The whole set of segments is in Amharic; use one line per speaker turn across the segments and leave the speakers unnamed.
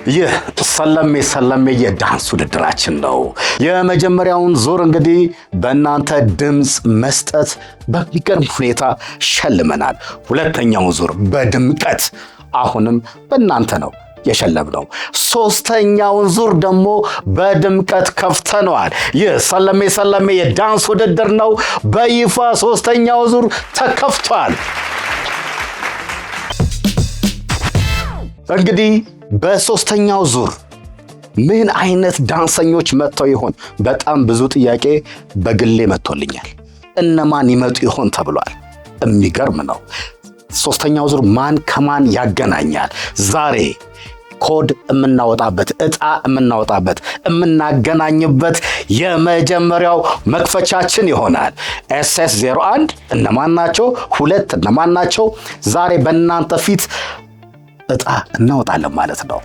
ይህ ሰለሜ የዳንስ ውድድራችን ነው። የመጀመሪያውን ዙር እንግዲህ በእናንተ ድምፅ መስጠት በሚገርም ሁኔታ ሸልመናል። ሁለተኛውን ዙር በድምቀት አሁንም በእናንተ ነው የሸለምነው። ሶስተኛውን ዙር ደግሞ በድምቀት ከፍተነዋል። ይህ ሰለሜ የዳንስ ውድድር ነው። በይፋ ሶስተኛው ዙር ተከፍቷል። እንግዲህ በሶስተኛው ዙር ምን አይነት ዳንሰኞች መጥተው ይሆን? በጣም ብዙ ጥያቄ በግሌ መጥቶልኛል። እነማን ይመጡ ይሆን ተብሏል። የሚገርም ነው። ሶስተኛው ዙር ማን ከማን ያገናኛል? ዛሬ ኮድ የምናወጣበት ዕጣ የምናወጣበት የምናገናኝበት የመጀመሪያው መክፈቻችን ይሆናል። SS01 እነማን ናቸው? 2 እነማን ናቸው? ዛሬ በእናንተ ፊት ዕጣ እናወጣለን ማለት ነው።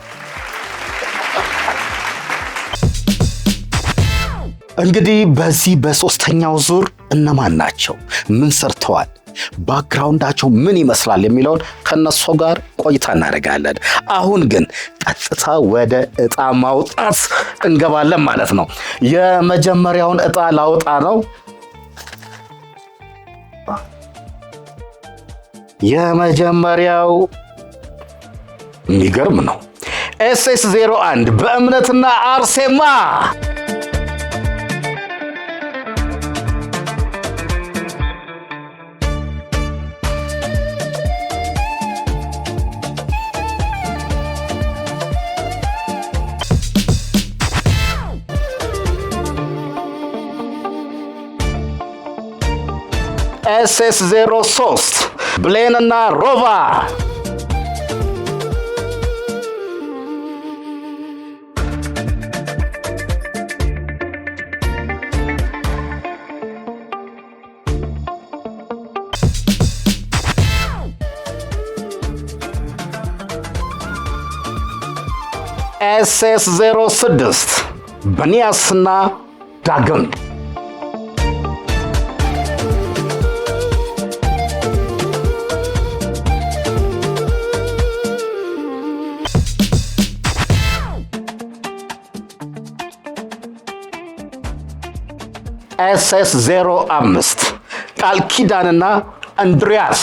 እንግዲህ በዚህ በሶስተኛው ዙር እነማን ናቸው? ምን ሰርተዋል? ባክግራውንዳቸው ምን ይመስላል የሚለውን ከነሱ ጋር ቆይታ እናደርጋለን። አሁን ግን ቀጥታ ወደ ዕጣ ማውጣት እንገባለን ማለት ነው። የመጀመሪያውን ዕጣ ላውጣ ነው። የመጀመሪያው የሚገርም ነው። SS01 በእምነትና አርሴማ SS03 ብሌንና ሮቫ SS06 በኒያስና ዳግም SS05 ቃል ኪዳንና አንድሪያስ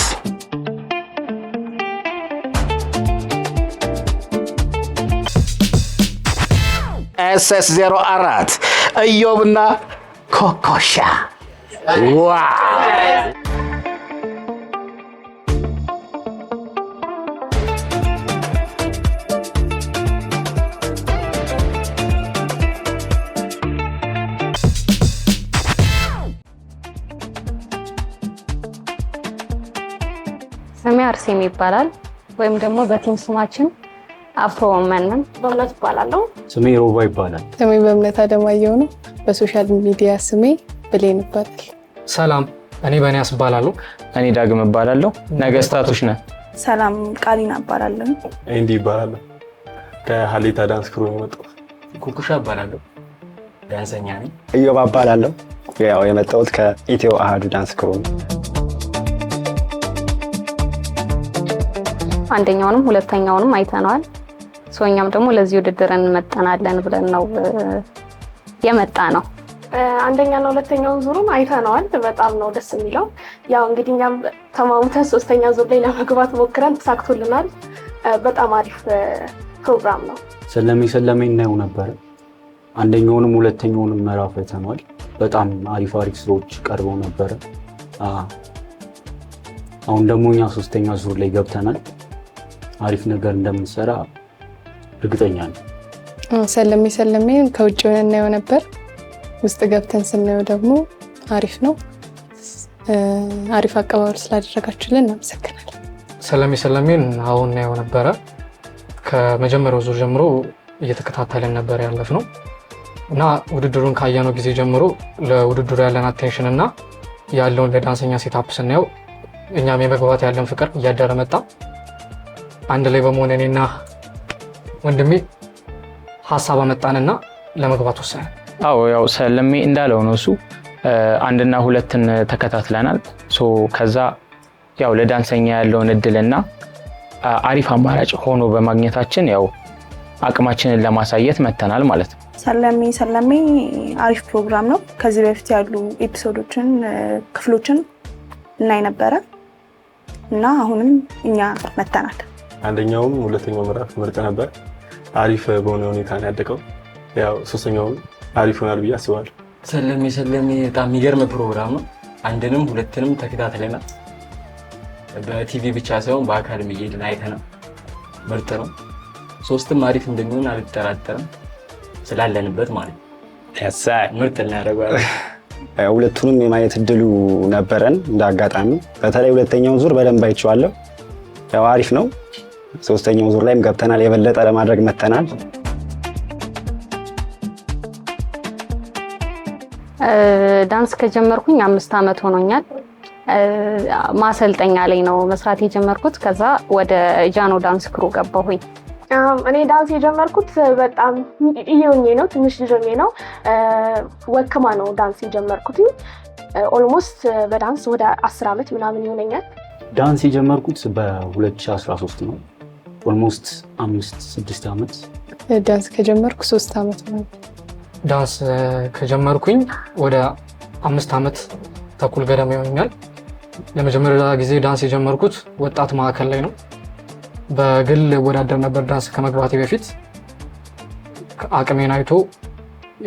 SS04 ኢዮብና ኮኮሻ
ስሜ አርሴም ይባላል ወይም ደግሞ በቲም ስማችን አፍሮ ወመንን በእምነት ይባላል።
ስሜ ሮባ ይባላል።
ስሜ በእምነት አደማየሁ ነው። በሶሻል ሚዲያ ስሜ ብሌን ይባላል።
ሰላም፣ እኔ በእኔያስ እባላለሁ።
እኔ ዳግም እባላለሁ። ነገስታቶች ነን።
ሰላም፣ ቃሊና እባላለሁ።
እንዲ ይባላል። ከሀሌታ ዳንስ ክሩ የመጣው
ኩኩሻ እባላለሁ። ዳንሰኛ ነኝ።
ኢዮብ እባላለሁ። ያው የመጣሁት ከኢትዮ አሃዱ ዳንስ ክሩ ነው።
አንደኛውንም ሁለተኛውንም አይተናል። ሶኛም ደግሞ ለዚህ ውድድር እንመጣናለን ብለን ነው የመጣ ነው።
አንደኛና ሁለተኛውን ዙሩን አይተናል። በጣም ነው ደስ የሚለው። ያው እንግዲህ እኛም ተማሙተን ሶስተኛ ዙር ላይ ለመግባት ሞክረን ተሳክቶልናል። በጣም አሪፍ ፕሮግራም ነው።
ሰለሜ እናየው ነበር። አንደኛውንም ሁለተኛውንም ምዕራፍ አይተናል። በጣም አሪፍ ስራዎች ቀርበው ነበር። አሁን ደግሞ እኛ ሶስተኛ ዙር ላይ ገብተናል። አሪፍ ነገር እንደምንሰራ እርግጠኛ ነኝ።
ሰለሜ ከውጭ ሆነን እናየው ነበር። ውስጥ ገብተን ስናየው ደግሞ አሪፍ ነው። አሪፍ አቀባበል ስላደረጋችሁልን እናመሰግናለን።
ሰለሜን አሁን እናየው ነበረ። ከመጀመሪያው ዙር ጀምሮ እየተከታተልን ነበር ያለፍነው እና ውድድሩን ካየነው ጊዜ ጀምሮ ለውድድሩ ያለን አቴንሽን እና ያለውን ለዳንሰኛ ሴታፕ ስናየው እኛም የመግባት ያለን ፍቅር እያደረ መጣ። አንድ ላይ በመሆን እኔና ወንድሜ ሐሳብ አመጣንና ለመግባት ወሰነ።
ያው ሰለሜ እንዳለው ነው። እሱ አንድና ሁለትን ተከታትለናል። ከዛ ያው ለዳንሰኛ ያለውን እድልና አሪፍ አማራጭ ሆኖ በማግኘታችን ያው አቅማችንን ለማሳየት መተናል ማለት ነው።
ሰለሜ አሪፍ ፕሮግራም ነው። ከዚህ በፊት ያሉ ኤፒሶዶችን ክፍሎችን እናይ ነበረ እና አሁንም እኛ መተናል።
አንደኛውም ሁለተኛው ምዕራፍ ምርጥ ነበር። አሪፍ በሆነ ሁኔታ ነው ያደቀው። ያው ሶስተኛውም አሪፍ ሆናል ብዬ አስባለሁ።
ሰለሜ በጣም የሚገርም ፕሮግራም ነው። አንድንም ሁለትንም ተከታትለናል። በቲቪ ብቻ ሳይሆን በአካል እየሄድን አይተናል። ምርጥ ነው። ሶስትም አሪፍ እንደሚሆን አልጠራጠርም ስላለንበት ማለት ነው። ምርጥ እናደርገዋለን።
ሁለቱንም የማየት እድሉ ነበረን እንደ አጋጣሚ። በተለይ ሁለተኛው ዙር በደንብ አይቼዋለሁ። ያው አሪፍ ነው። ሶስተኛው ዙር ላይም ገብተናል። የበለጠ ለማድረግ መተናል።
ዳንስ ከጀመርኩኝ 5 ዓመት ሆኖኛል። ማሰልጠኛ ላይ ነው መስራት የጀመርኩት። ከዛ ወደ ጃኖ ዳንስ ክሩ ገባሁኝ።
እኔ ዳንስ የጀመርኩት በጣም እየሆኜ ነው፣ ትንሽ ልጅ ሆኜ ነው። ወክማ ነው ዳንስ የጀመርኩት። ኦልሞስት በዳንስ ወደ 10 ዓመት ምናምን ይሆነኛል።
ዳንስ የጀመርኩት በ2013 ነው። ኦልሞስት 5-6 ዓመት።
ዳንስ ከጀመርኩ 3 ዓመት ነው።
ዳንስ ከጀመርኩኝ ወደ 5 ዓመት ተኩል ገደማ ይሆናል። ለመጀመሪያ ጊዜ ዳንስ የጀመርኩት ወጣት ማዕከል ላይ ነው። በግል ወዳደር ነበር ዳንስ ከመግባቴ በፊት። አቅሜን አይቶ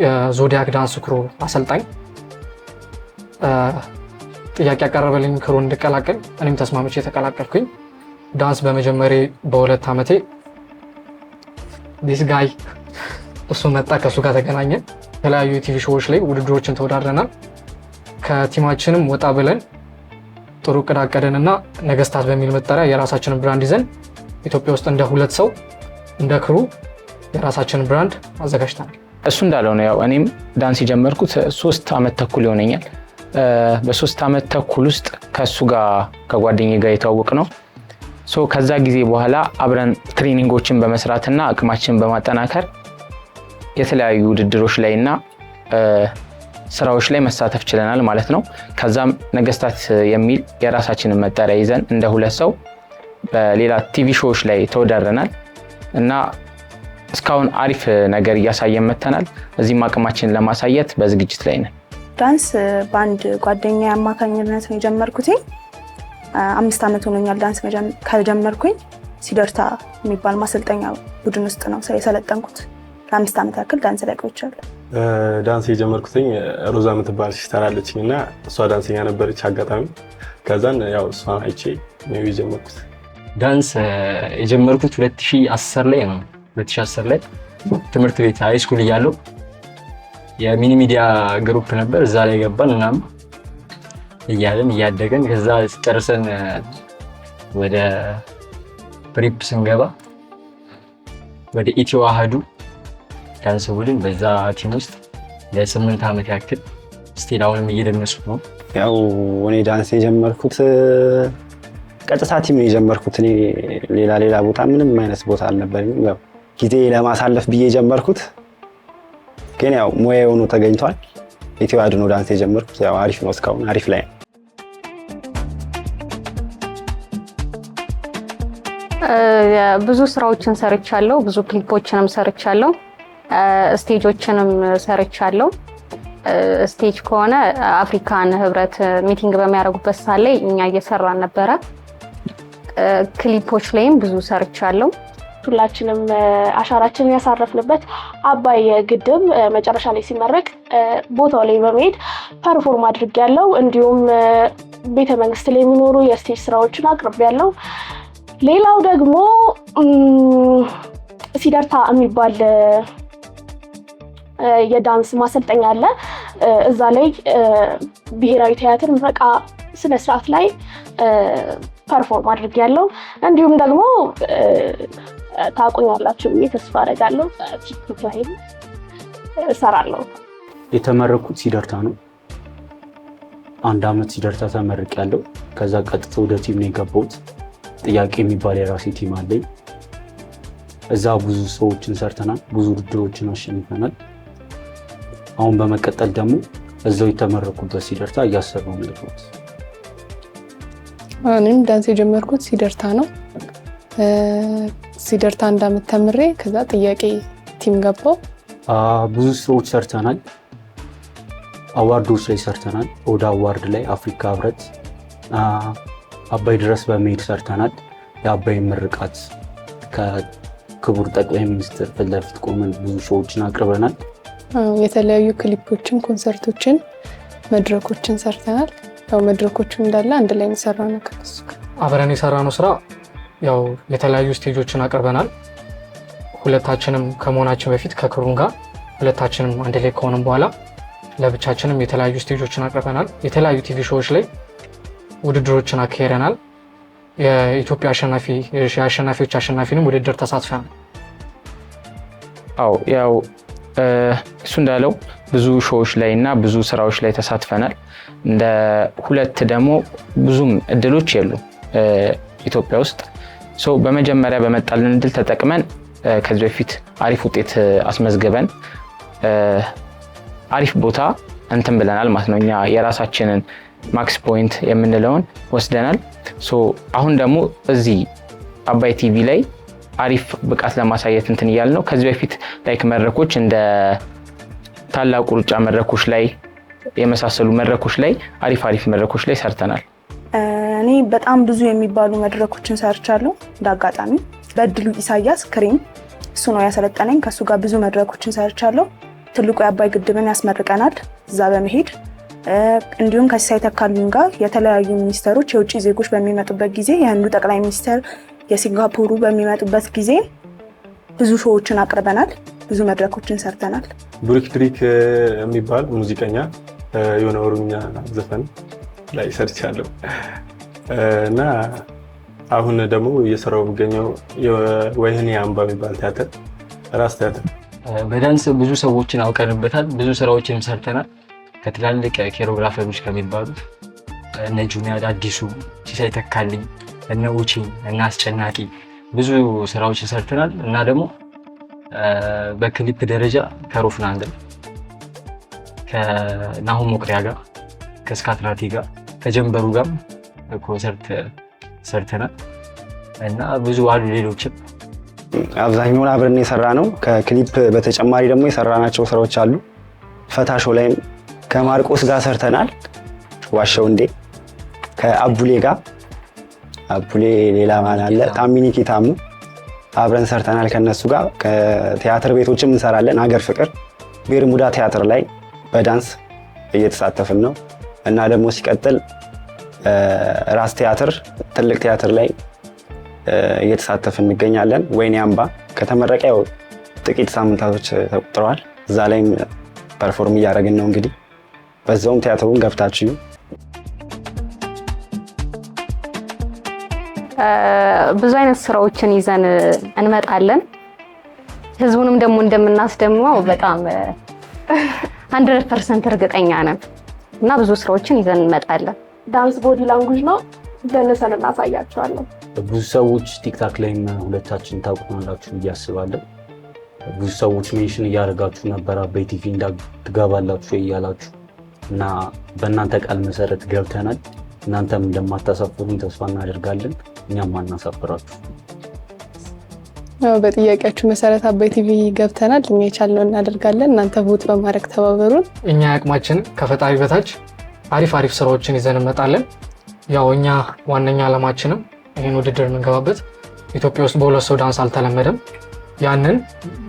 የዞዲያክ ዳንስ ክሩ አሰልጣኝ ጥያቄ ያቀረበልኝ ክሩ እንድቀላቀል፣ እኔም ተስማምቼ ተቀላቀልኩኝ። ዳንስ በመጀመሪያ በ2 ዓመቴ ዲስ ጋይ እሱ መጣ፣ ከእሱ ጋር ተገናኘን። የተለያዩ የቲቪ ሾዎች ላይ ውድድሮችን ተወዳድረናል። ከቲማችንም ወጣ ብለን ጥሩ እቅድ አቀደንና ነገስታት በሚል መጠሪያ የራሳችንን ብራንድ ይዘን ኢትዮጵያ ውስጥ እንደ 2 ሰው እንደ ክሩ የራሳችንን ብራንድ አዘጋጅተናል።
እሱ እንዳለው ነው። ያው እኔም ዳንስ የጀመርኩት 3 ዓመት ተኩል ይሆነኛል። በ3 ዓመት ተኩል ውስጥ ከሱ ጋር ከጓደኛዬ ጋር የተዋወቅ ነው። ከዛ ጊዜ በኋላ አብረን ትሬኒንጎችን በመስራትና አቅማችንን በማጠናከር የተለያዩ ውድድሮች ላይና ስራዎች ላይ መሳተፍ ችለናል ማለት ነው። ከዛም ነገስታት የሚል የራሳችንን መጠሪያ ይዘን እንደ 2 ሰው በሌላ ቲቪ ሾዎች ላይ ተወዳድረናል እና እስካሁን አሪፍ ነገር እያሳየን መተናል። እዚህም አቅማችንን ለማሳየት በዝግጅት ላይ ነን።
ዳንስ በአንድ ጓደኛ አማካኝነት ነው የጀመርኩት። 5 ዓመት ሆኖኛል ዳንስ ከጀመርኩኝ። ሲደርታ የሚባል ማሰልጠኛ ቡድን ውስጥ ነው የሰለጠንኩት። ለ5 ዓመት ያክል ዳንስ ላይ ቆይቻለሁ።
ዳንስ የጀመርኩትኝ ሮዛ የምትባል ሲስተር አለችኝ እና እሷ ዳንሰኛ ነበረች አጋጣሚ። ከዛን ያው እሷን አይቼ ነው የጀመርኩት።
ዳንስ የጀመርኩት 2010 ላይ ነው። 2010 ላይ ትምህርት ቤት ሃይ ስኩል እያለሁ የሚኒ ሚዲያ ግሩፕ ነበር። እዛ ላይ ገባን እናም እያለን እያደገን ከዛ ጨርሰን ወደ ፕሪፕ ስንገባ ወደ ኢትዮ አሃዱ ዳንስ ቡድን በዛ ቲም ውስጥ ለ8 ዓመት ያክል ስቲል አሁንም እየደነስኩ ነው።
ያው እኔ ዳንስ የጀመርኩት ቀጥታ ቲም ነው የጀመርኩት። እኔ ሌላ ቦታ ምንም አይነት ቦታ አልነበረኝም። ያው ጊዜ ለማሳለፍ ብዬ የጀመርኩት ግን ያው ሙያ ሆኖ ተገኝቷል። ኢትዮ አሃዱ ነው ዳንስ የጀመርኩት። ያው አሪፍ ነው፣ እስካሁን አሪፍ ላይ ነው።
ብዙ ስራዎችን ሰርቻለሁ። ብዙ ክሊፖችንም ሰርቻለሁ። ስቴጆችንም ሰርቻለሁ። ስቴጅ ከሆነ አፍሪካን ህብረት ሚቲንግ በሚያደርጉበት ሰዓት ላይ እኛ እየሰራን ነበረ። ክሊፖች ላይም ብዙ ሰርቻለሁ።
ሁላችንም አሻራችንን ያሳረፍንበት አባይ ግድብ መጨረሻ ላይ ሲመረቅ ቦታው ላይ በመሄድ ፐርፎርም አድርጌያለሁ። እንዲሁም ቤተ መንግስት ላይ የሚኖሩ የስቴጅ ስራዎችን አቅርቤያለሁ። ሌላው ደግሞ ሲደርታ የሚባል የዳንስ ማሰልጠኛ አለ። እዛ ላይ ብሔራዊ ቲያትር ምረቃ ስነ ስርዓት ላይ ፐርፎርም አድርጌያለሁ። እንዲሁም ደግሞ ታውቁኛላችሁ ብዬ ተስፋ አደርጋለሁ ቲክቶክ ላይ እሰራለሁ።
የተመረኩት ሲደርታ ነው። 1 ዓመት ሲደርታ ተመርቄያለሁ። ከዛ ቀጥታ ወደ ቲም ነው የገባሁት። ጥያቄ የሚባል የራሴ ቲም አለኝ። እዛ ብዙ ሰዎችን ሰርተናል፣ ብዙ ውድድሮችን አሸንፈናል። አሁን በመቀጠል ደግሞ እዛው የተመረኩበት ሲደርታ እያሰራሁ ነው ያለሁት።
እኔም ዳንስ የጀመርኩት ሲደርታ ነው። ሲደርታ 1 ዓመት ተምሬ ከዛ ጥያቄ ቲም ገባው።
ብዙ ስራዎች ሰርተናል። አዋርዶች ላይ ሰርተናል። ኦዳ አዋርድ ላይ፣ አፍሪካ ህብረት፣ አባይ ድረስ በመሄድ ሰርተናል። የአባይ ምርቃት ከክቡር ጠቅላይ ሚኒስትር ፊት ለፊት ቆመን ብዙ ሾዎችን አቅርበናል።
የተለያዩ ክሊፖችን፣ ኮንሰርቶችን፣ መድረኮችን ሰርተናል። ያው መድረኮቹን እንዳለ አንድ ላይ የሰራነው ከነሱ ጋር
አብረን የሰራነው ስራ ያው የተለያዩ ስቴጆችን አቅርበናል። ሁለታችንም ከመሆናችን በፊት ከክሩን ጋር ሁለታችንም አንድ ላይ ከሆነም በኋላ ለብቻችንም የተለያዩ ስቴጆችን አቅርበናል። የተለያዩ ቲቪ ሾዎች ላይ ውድድሮችን አካሄደናል። የኢትዮጵያ የአሸናፊዎች አሸናፊንም ውድድር ተሳትፈናል።
አዎ ያው እሱ እንዳለው ብዙ ሾዎች ላይ እና ብዙ ስራዎች ላይ ተሳትፈናል። እንደ ሁለት ደግሞ ብዙም እድሎች የሉ ኢትዮጵያ ውስጥ። በመጀመሪያ በመጣልን እድል ተጠቅመን ከዚህ በፊት አሪፍ ውጤት አስመዝግበን አሪፍ ቦታ እንትን ብለናል ማለት ነው። እኛ የራሳችንን ማክስ ፖይንት የምንለውን ወስደናል። አሁን ደግሞ እዚህ አባይ ቲቪ ላይ አሪፍ ብቃት ለማሳየት እንትን እያልን ነው። ከዚህ በፊት ላይክ መድረኮች እንደ ታላቁ ሩጫ መድረኮች ላይ የመሳሰሉ መድረኮች ላይ አሪፍ መድረኮች ላይ ሰርተናል።
እኔ በጣም ብዙ የሚባሉ መድረኮችን ሰርቻለሁ። እንዳጋጣሚ በድሉ ኢሳያስ ክሬም እሱ ነው ያሰለጠነኝ። ከሱ ጋር ብዙ መድረኮችን ሰርቻለሁ። ትልቁ የአባይ ግድብን ያስመርቀናል እዛ በመሄድ እንዲሁም ከሲሳይ ተካልኝ ጋር የተለያዩ ሚኒስተሮች የውጭ ዜጎች በሚመጡበት ጊዜ የህንዱ ጠቅላይ ሚኒስተር የሲንጋፖሩ በሚመጡበት ጊዜ ብዙ ሾዎችን አቅርበናል። ብዙ መድረኮችን ሰርተናል።
ብሩክ ድሪክ የሚባል ሙዚቀኛ የሆነ ኦሮምኛ ዘፈን ላይ ሰርቻለሁ እና አሁን ደግሞ እየሰራው የሚገኘው ወይኔ አምባ የሚባል ቲያትር ራስ ቲያትር።
በዳንስ ብዙ ሰዎችን አውቀንበታል። ብዙ ስራዎችንም ሰርተናል። ከትላልቅ ኮሪዮግራፈሮች ከሚባሉት እነ ጁኒያር አዲሱ፣ ሲሳይ ተካልኝ፣ እነ ኡቺ እና አስጨናቂ ብዙ ስራዎችን ሰርተናል እና ደግሞ በክሊፕ ደረጃ ከሮፍናንድ ከናሁም ሞቅሪያ ጋር ከስካትራቲ ጋር ከጀንበሩ ጋር ኮንሰርት ሰርተናል እና ብዙ አሉ ሌሎችም።
አብዛኛውን አብረን የሰራ ነው። ከክሊፕ በተጨማሪ ደግሞ የሰራናቸው ስራዎች አሉ። ፈታሾ ላይም ከማርቆስ ጋር ሰርተናል። ዋሻው እንዴ ከአቡሌ ጋር አቡሌ ሌላ ማን አለ ታሚኒ ኪታሙ አብረን ሰርተናል ከነሱ ጋር። ከቲያትር ቤቶችም እንሰራለን። ሀገር ፍቅር ቤርሙዳ ቲያትር ላይ በዳንስ እየተሳተፍን ነው እና ደግሞ ሲቀጥል ራስ ቲያትር ትልቅ ቲያትር ላይ እየተሳተፍን እንገኛለን። ወይኔ አምባ ከተመረቀ ያው ጥቂት ሳምንታቶች ተቆጥረዋል። እዛ ላይም ፐርፎርም እያደረግን ነው። እንግዲህ በዛውም ቲያትሩን ገብታችሁ
ብዙ አይነት ስራዎችን ይዘን እንመጣለን። ህዝቡንም ደግሞ እንደምናስደምመው በጣም 100% እርግጠኛ ነን እና ብዙ ስራዎችን ይዘን እንመጣለን።
ዳንስ ቦዲ ላንጉጅ ነው። ደነሰን እናሳያቸዋለን።
ብዙ ሰዎች ቲክታክ ላይም ሁለታችን ታውቁናላችሁ ብዬ አስባለሁ። ብዙ ሰዎች ሜንሽን እያደረጋችሁ ነበር አባይ ቲቪ እንዳትገባላችሁ እያላችሁ እና በእናንተ ቃል መሰረት ገብተናል። እናንተም እንደማታሳፍሩን ተስፋ እናደርጋለን። እኛም አናሳፍራችሁ።
በጥያቄያችሁ መሰረት አባይ ቲቪ ገብተናል። እኛ የቻልነው እናደርጋለን። እናንተ ቮት በማድረግ ተባበሩን።
እኛ አቅማችን ከፈጣሪ በታች አሪፍ ስራዎችን ይዘን እንመጣለን። ያው እኛ ዋነኛ ዓላማችንም ይህን ውድድር የምንገባበት ኢትዮጵያ ውስጥ በሁለት ሰው ዳንስ አልተለመደም። ያንን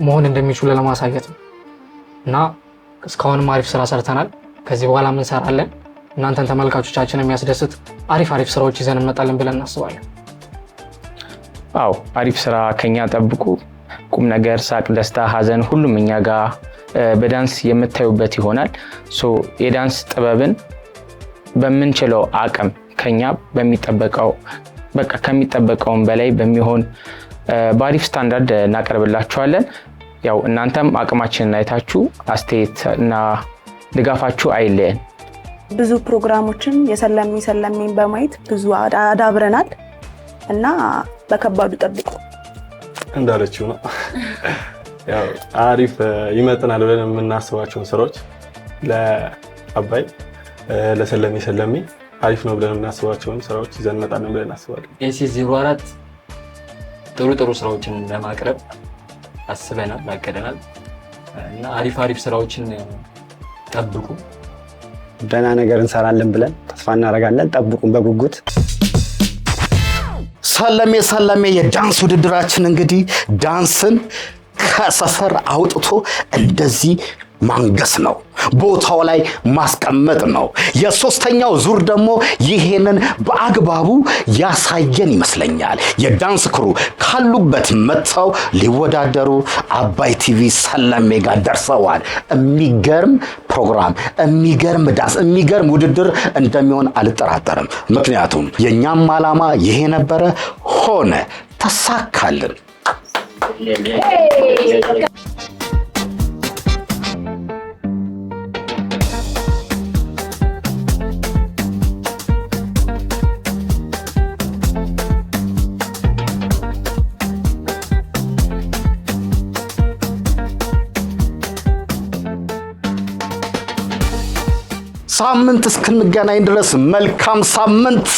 መሆን እንደሚችሉ ለማሳየት ነው እና እስካሁንም አሪፍ ስራ ሰርተናል። ከዚህ በኋላ እንሰራለን። እናንተን ተመልካቾቻችን የሚያስደስት አሪፍ ስራዎች ይዘን እንመጣለን ብለን እናስባለን።
አዎ አሪፍ ስራ ከኛ ጠብቁ። ቁም ነገር፣ ሳቅ፣ ደስታ፣ ሀዘን ሁሉም እኛ ጋር በዳንስ የምታዩበት ይሆናል። የዳንስ ጥበብን በምንችለው አቅም ከኛ ከሚጠበቀውም በላይ በሚሆን በአሪፍ ስታንዳርድ እናቀርብላችኋለን። ያው እናንተም አቅማችንን አይታችሁ አስተያየት እና ድጋፋችሁ አይለየን።
ብዙ ፕሮግራሞችን የሰለሜን በማየት ብዙ አዳብረናል እና በከባዱ ጠብቁ
እንዳለችው ነው። ያው አሪፍ ይመጥናል ብለን የምናስባቸውን ስራዎች ለአባይ ለሰለሜ አሪፍ ነው ብለን የምናስባቸውን ስራዎች ይዘን እንመጣለን ብለን እናስባለን።
ኤሲ 04 ጥሩ ስራዎችን ለማቅረብ አስበናል፣ አቅደናል እና አሪፍ ስራዎችን ጠብቁ።
ደህና ነገር እንሰራለን ብለን ተስፋ እናደርጋለን። ጠብቁን በጉጉት።
ሰለሜ የዳንስ ውድድራችን እንግዲህ ዳንስን ከሰፈር አውጥቶ እንደዚህ ማንገስ ነው፣ ቦታው ላይ ማስቀመጥ ነው። የሶስተኛው ዙር ደግሞ ይሄንን በአግባቡ ያሳየን ይመስለኛል። የዳንስ ክሩ ካሉበት መጥተው ሊወዳደሩ አባይ ቲቪ ሰለሜ ጋር ደርሰዋል። የሚገርም ፕሮግራም፣ የሚገርም ዳንስ፣ የሚገርም ውድድር እንደሚሆን አልጠራጠርም። ምክንያቱም የኛም ዓላማ ይሄ ነበረ፣ ሆነ፣ ተሳካልን። ሳምንት እስክንገናኝ ድረስ መልካም ሳምንት።